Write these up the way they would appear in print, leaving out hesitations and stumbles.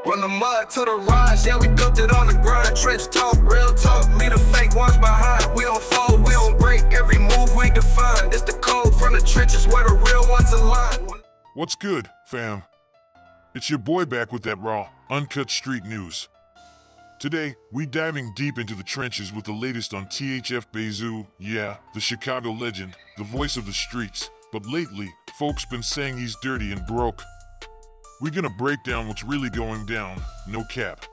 From the mud to the rise, yeah, we built it on the grind. Trench talk, real talk, leave the fake ones behind. We don't fold, we don't break, every move we define. It's the code from the trenches where the real ones align. What's good, fam? It's your boy back with that raw, uncut street news. Today, we diving deep into the trenches with the latest on THF Bayzoo, yeah, the Chicago legend, the voice of the streets. But lately, folks been saying he's dirty and broke. We're gonna break down what's really going down, no cap.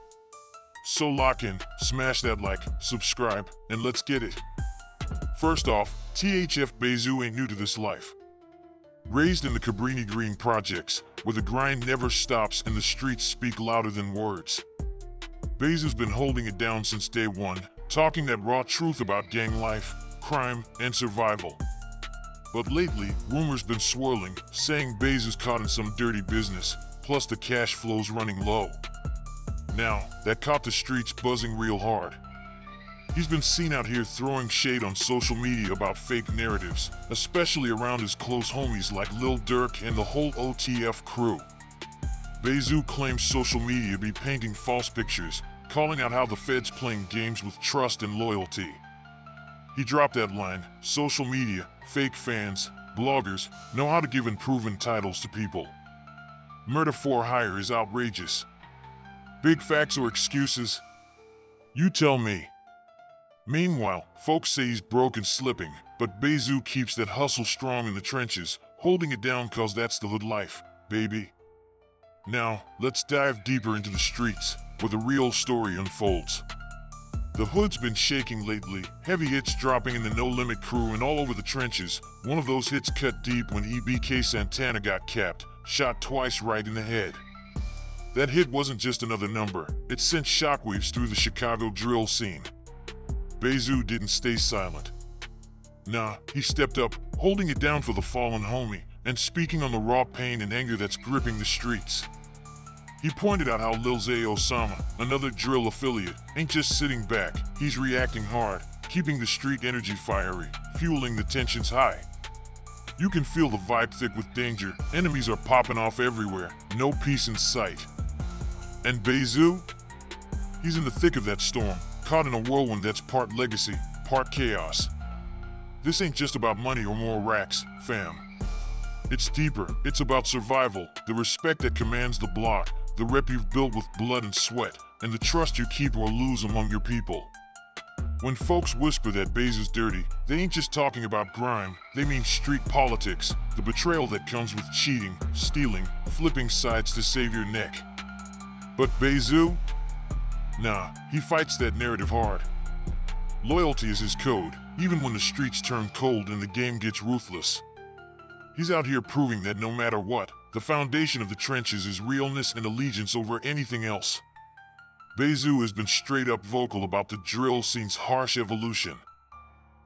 So lock in, smash that like, subscribe, and let's get it. First off, THF Bayzoo ain't new to this life. Raised in the Cabrini Green projects, where the grind never stops and the streets speak louder than words. Bayzoo's been holding it down since day one, talking that raw truth about gang life, crime, and survival. But lately, rumors been swirling, saying Bayzoo's caught in some dirty business, plus the cash flow's running low. Now, that caught the streets buzzing real hard. He's been seen out here throwing shade on social media about fake narratives, especially around his close homies like Lil Durk and the whole OTF crew. Bayzoo claims social media be painting false pictures, calling out how the feds playing games with trust and loyalty. He dropped that line, social media, fake fans, bloggers, know how to give unproven titles to people. Murder for hire is outrageous. Big facts or excuses? You tell me. Meanwhile, folks say he's broke and slipping, but Bayzoo keeps that hustle strong in the trenches, holding it down cause that's the hood life, baby. Now, let's dive deeper into the streets, where the real story unfolds. The hood's been shaking lately, heavy hits dropping in the No Limit crew and all over the trenches. One of those hits cut deep when EBK Santana got capped, shot twice right in the head. That hit wasn't just another number, it sent shockwaves through the Chicago drill scene. Bayzoo didn't stay silent. Nah, he stepped up, holding it down for the fallen homie, and speaking on the raw pain and anger that's gripping the streets. He pointed out how Lil Zay Osama, another drill affiliate, ain't just sitting back, he's reacting hard, keeping the street energy fiery, fueling the tensions high. You can feel the vibe thick with danger, enemies are popping off everywhere, no peace in sight. And Bayzoo? He's in the thick of that storm, caught in a whirlwind that's part legacy, part chaos. This ain't just about money or more racks, fam. It's deeper, it's about survival, the respect that commands the block, the rep you've built with blood and sweat, and the trust you keep or lose among your people. When folks whisper that Bayzoo's dirty, they ain't just talking about grime, they mean street politics, the betrayal that comes with cheating, stealing, flipping sides to save your neck. But Bayzoo? Nah, he fights that narrative hard. Loyalty is his code, even when the streets turn cold and the game gets ruthless. He's out here proving that no matter what, the foundation of the trenches is realness and allegiance over anything else. Bayzoo has been straight up vocal about the drill scene's harsh evolution.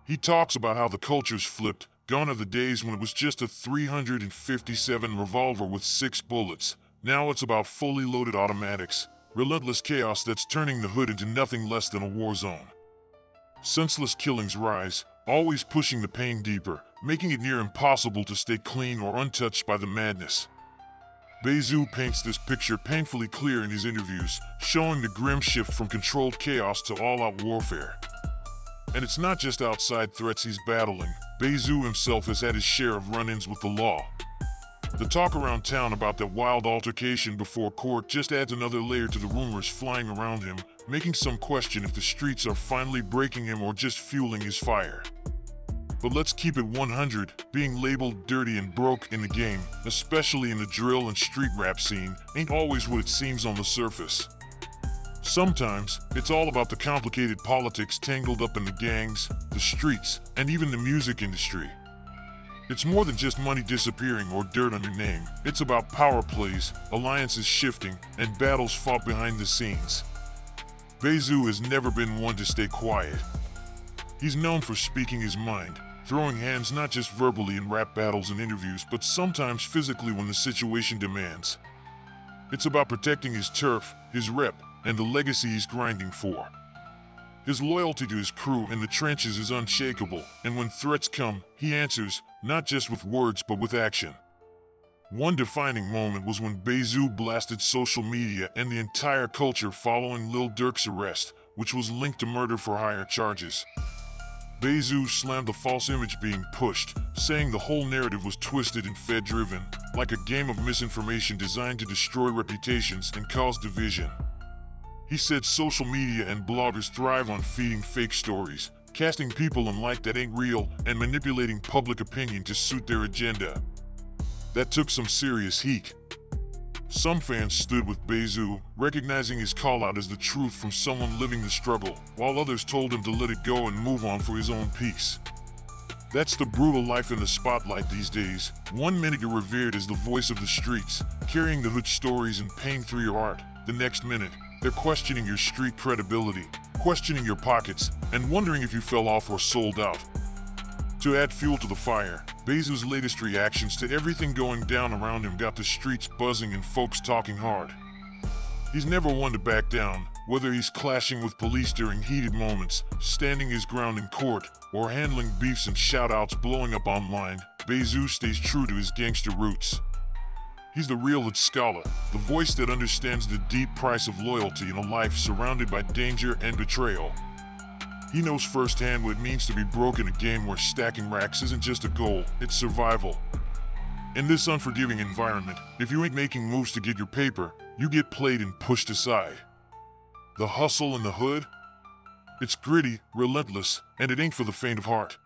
He talks about how the culture's flipped, gone are the days when it was just a 357 revolver with 6 bullets. Now it's about fully loaded automatics, relentless chaos that's turning the hood into nothing less than a war zone. Senseless killings rise, always pushing the pain deeper, making it near impossible to stay clean or untouched by the madness. Bayzoo paints this picture painfully clear in his interviews, showing the grim shift from controlled chaos to all-out warfare. And it's not just outside threats he's battling. Bayzoo himself has had his share of run-ins with the law. The talk around town about that wild altercation before court just adds another layer to the rumors flying around him, making some question if the streets are finally breaking him or just fueling his fire. But let's keep it 100, being labeled dirty and broke in the game, especially in the drill and street rap scene, ain't always what it seems on the surface. Sometimes, it's all about the complicated politics tangled up in the gangs, the streets, and even the music industry. It's more than just money disappearing or dirt on your name. It's about power plays, alliances shifting, and battles fought behind the scenes. Bayzoo has never been one to stay quiet. He's known for speaking his mind, throwing hands not just verbally in rap battles and interviews, but sometimes physically when the situation demands. It's about protecting his turf, his rep, and the legacy he's grinding for. His loyalty to his crew in the trenches is unshakable, and when threats come, he answers, not just with words but with action. One defining moment was when Bayzoo blasted social media and the entire culture following Lil Durk's arrest, which was linked to murder for hire charges. Bayzoo slammed the false image being pushed, saying the whole narrative was twisted and Fed-driven, like a game of misinformation designed to destroy reputations and cause division. He said social media and bloggers thrive on feeding fake stories, casting people in light that ain't real, and manipulating public opinion to suit their agenda. That took some serious heat. Some fans stood with Bayzoo, recognizing his call-out as the truth from someone living the struggle, while others told him to let it go and move on for his own peace. That's the brutal life in the spotlight these days. 1 minute you're revered as the voice of the streets, carrying the hood stories and paying through your art. The next minute, they're questioning your street credibility, questioning your pockets, and wondering if you fell off or sold out. To add fuel to the fire, Bayzoo's latest reactions to everything going down around him got the streets buzzing and folks talking hard. He's never one to back down, whether he's clashing with police during heated moments, standing his ground in court, or handling beefs and shout-outs blowing up online. Bayzoo stays true to his gangster roots. He's the real hood scholar, the voice that understands the deep price of loyalty in a life surrounded by danger and betrayal. He knows firsthand what it means to be broke in a game where stacking racks isn't just a goal, it's survival. In this unforgiving environment, if you ain't making moves to get your paper, you get played and pushed aside. The hustle in the hood? It's gritty, relentless, and it ain't for the faint of heart.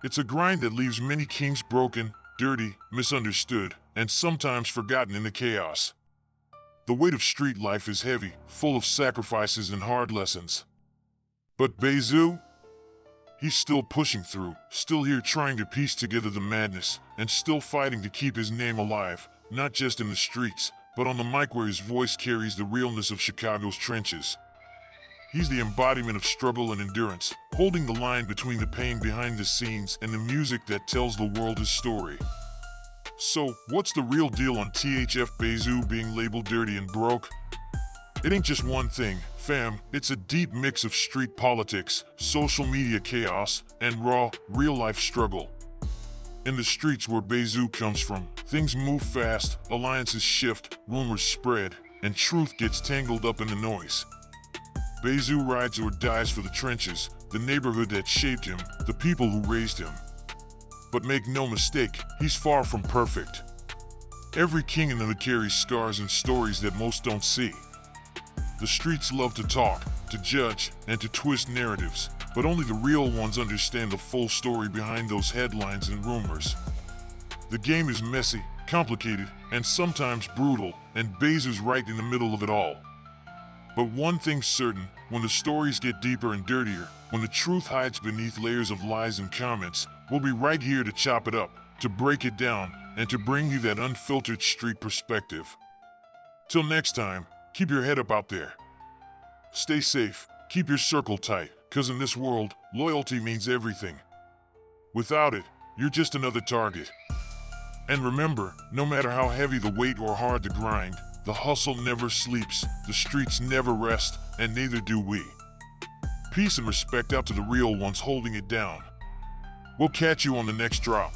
It's a grind that leaves many kings broken, dirty, misunderstood, and sometimes forgotten in the chaos. The weight of street life is heavy, full of sacrifices and hard lessons. But Bayzoo? He's still pushing through, still here trying to piece together the madness, and still fighting to keep his name alive, not just in the streets, but on the mic where his voice carries the realness of Chicago's trenches. He's the embodiment of struggle and endurance, holding the line between the pain behind the scenes and the music that tells the world his story. So, what's the real deal on THF Bayzoo being labeled dirty and broke? It ain't just one thing, fam. It's a deep mix of street politics, social media chaos, and raw, real-life struggle. In the streets where Bayzoo comes from, things move fast, alliances shift, rumors spread, and truth gets tangled up in the noise. Bayzoo rides or dies for the trenches, the neighborhood that shaped him, the people who raised him. But make no mistake, he's far from perfect. Every king in the hood carries scars and stories that most don't see. The streets love to talk, to judge, and to twist narratives, but only the real ones understand the full story behind those headlines and rumors. The game is messy, complicated, and sometimes brutal, and Bayzoo's right in the middle of it all. But one thing's certain, when the stories get deeper and dirtier, when the truth hides beneath layers of lies and comments, we'll be right here to chop it up, to break it down, and to bring you that unfiltered street perspective. Till next time, keep your head up out there. Stay safe, keep your circle tight, cause in this world, loyalty means everything. Without it, you're just another target. And remember, no matter how heavy the weight or hard the grind, the hustle never sleeps, the streets never rest, and neither do we. Peace and respect out to the real ones holding it down. We'll catch you on the next drop.